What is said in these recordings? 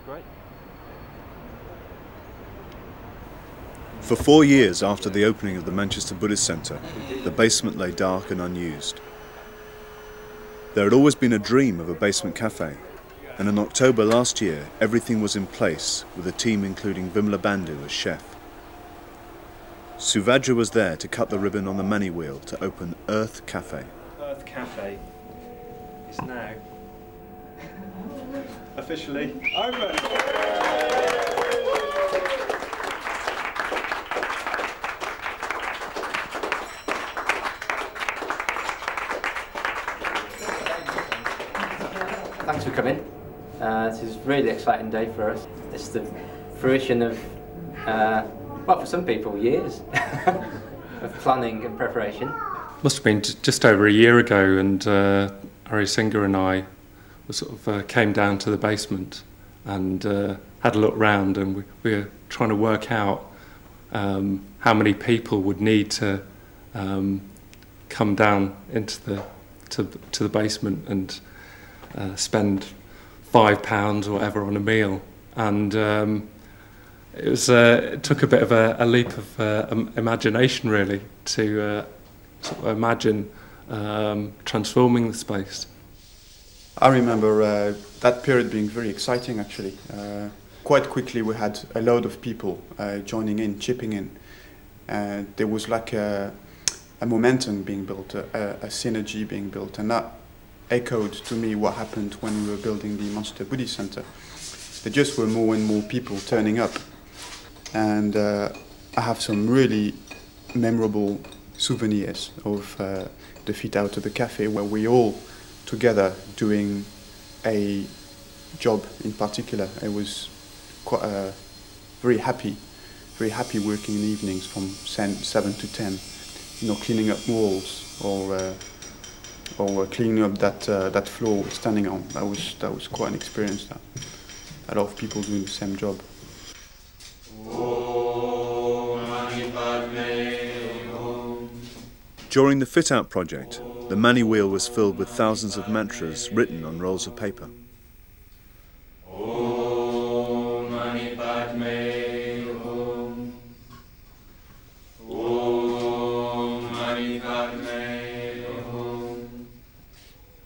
That's great. For 4 years after the opening of the Manchester Buddhist Centre, the basement lay dark and unused. There had always been a dream of a basement cafe, and in October last year everything was in place, with a team including Vimla Bandhu as chef. Suvajra was there to cut the ribbon on the money wheel to open Earth Cafe. Earth Cafe is now officially open. Thanks for coming. This is a really exciting day for us. It's the fruition of, well, for some people, years of planning and preparation. Must have been just over a year ago, and Ari Singer and I came down to the basement and had a look round, and we were trying to work out how many people would need to come down into the basement and spend £5 or whatever on a meal, and it took a bit of a leap of imagination, really, to sort of imagine transforming the space. I remember that period being very exciting, actually. Quite quickly we had a load of people joining in, chipping in. There was like a momentum being built, a synergy being built, and that echoed to me what happened when we were building the Manchester Buddhist Centre. There just were more and more people turning up, and I have some really memorable souvenirs of the fit out of the cafe, where we all together doing a job in particular. It was quite very happy working in the evenings from 7 to 10, cleaning up walls or cleaning up that floor we're standing on. That was quite an experience. A lot of people doing the same job. During the fit-out project, the mani wheel was filled with thousands of mantras written on rolls of paper.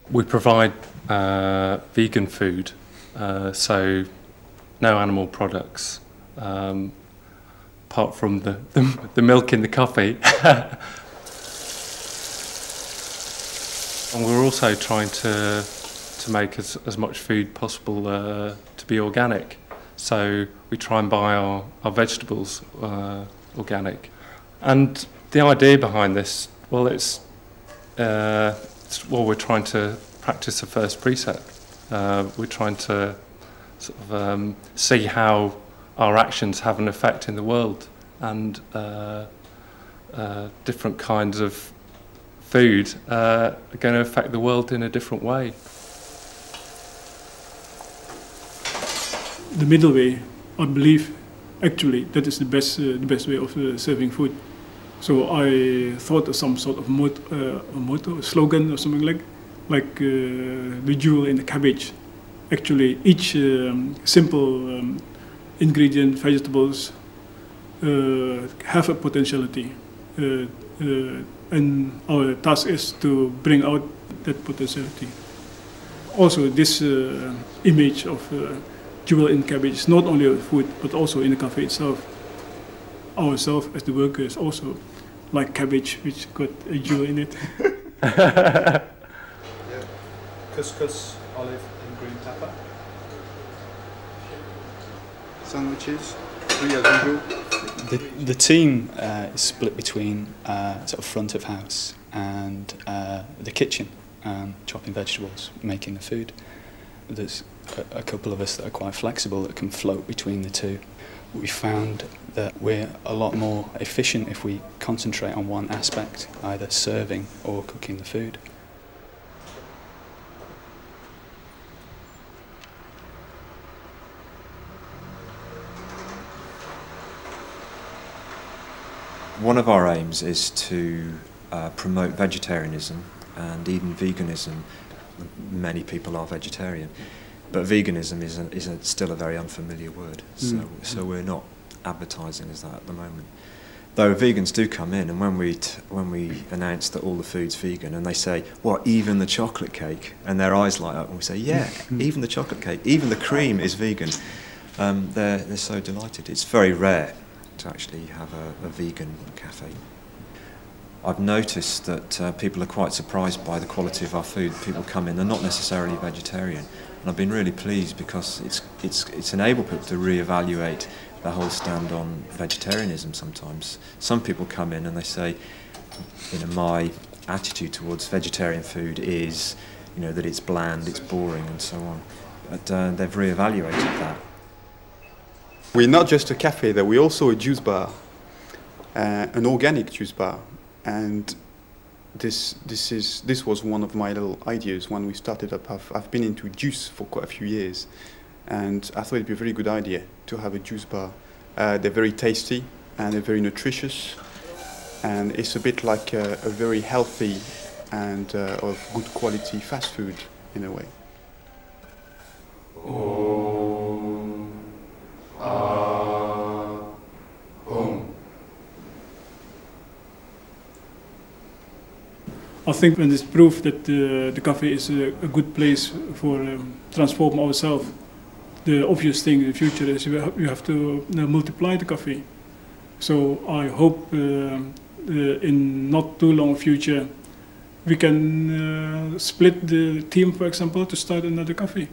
We provide vegan food, so no animal products, apart from the milk in the coffee. And we're also trying to make as much food possible to be organic. So we try and buy our vegetables organic. And the idea behind this, well, we're trying to practice the first precept. We're trying to sort of see how our actions have an effect in the world, and different kinds of food are going to affect the world in a different way. The middle way, I believe, actually, that is the best way of serving food. So I thought of some sort of motto, a slogan or something like the jewel in the cabbage. Actually, each simple ingredient, vegetables, have a potentiality. And our task is to bring out that potentiality. Also, this image of jewel in cabbage, not only of food, but also in the cafe itself. Ourselves as the workers also like cabbage, which got a jewel in it. Yeah. Couscous, olive and green pepper. Sandwiches, 3 as usual. The team is split between sort of front of house and the kitchen, chopping vegetables, making the food. There's a couple of us that are quite flexible that can float between the two. We found that we're a lot more efficient if we concentrate on one aspect, either serving or cooking the food. One of our aims is to promote vegetarianism and even veganism. Many people are vegetarian, But veganism is still a very unfamiliar word, so we're not advertising as that at the moment. Though vegans do come in, and when we announce that all the food's vegan, and they say, "What, even the chocolate cake?" and their eyes light up, and we say, "Yeah, even the chocolate cake, even the cream is vegan." They're so delighted. It's very rare to actually have a vegan cafe. I've noticed that people are quite surprised by the quality of our food. People come in, they're not necessarily vegetarian, and I've been really pleased because it's enabled people to reevaluate the whole stand on vegetarianism. Sometimes some people come in and they say, my attitude towards vegetarian food is, that it's bland, it's boring, and so on. But they've reevaluated that. We're not just a cafe, though. We're also a juice bar, an organic juice bar. And this was one of my little ideas when we started up. I've been into juice for quite a few years, and I thought it'd be a very good idea to have a juice bar. They're very tasty and they're very nutritious, and it's a bit like a very healthy and of good quality fast food in a way. I think when it's proof that the cafe is a good place for transform ourselves, the obvious thing in the future is you have to multiply the cafe. So I hope in not too long future we can split the team, for example, to start another cafe.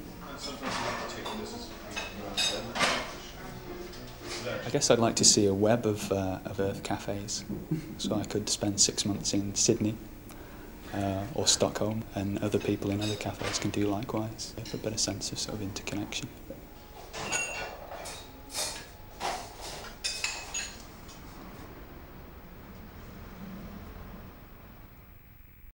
I guess I'd like to see a web of Earth cafes, so I could spend 6 months in Sydney or Stockholm, and other people in other cafes can do likewise. A better sense of sort of interconnection.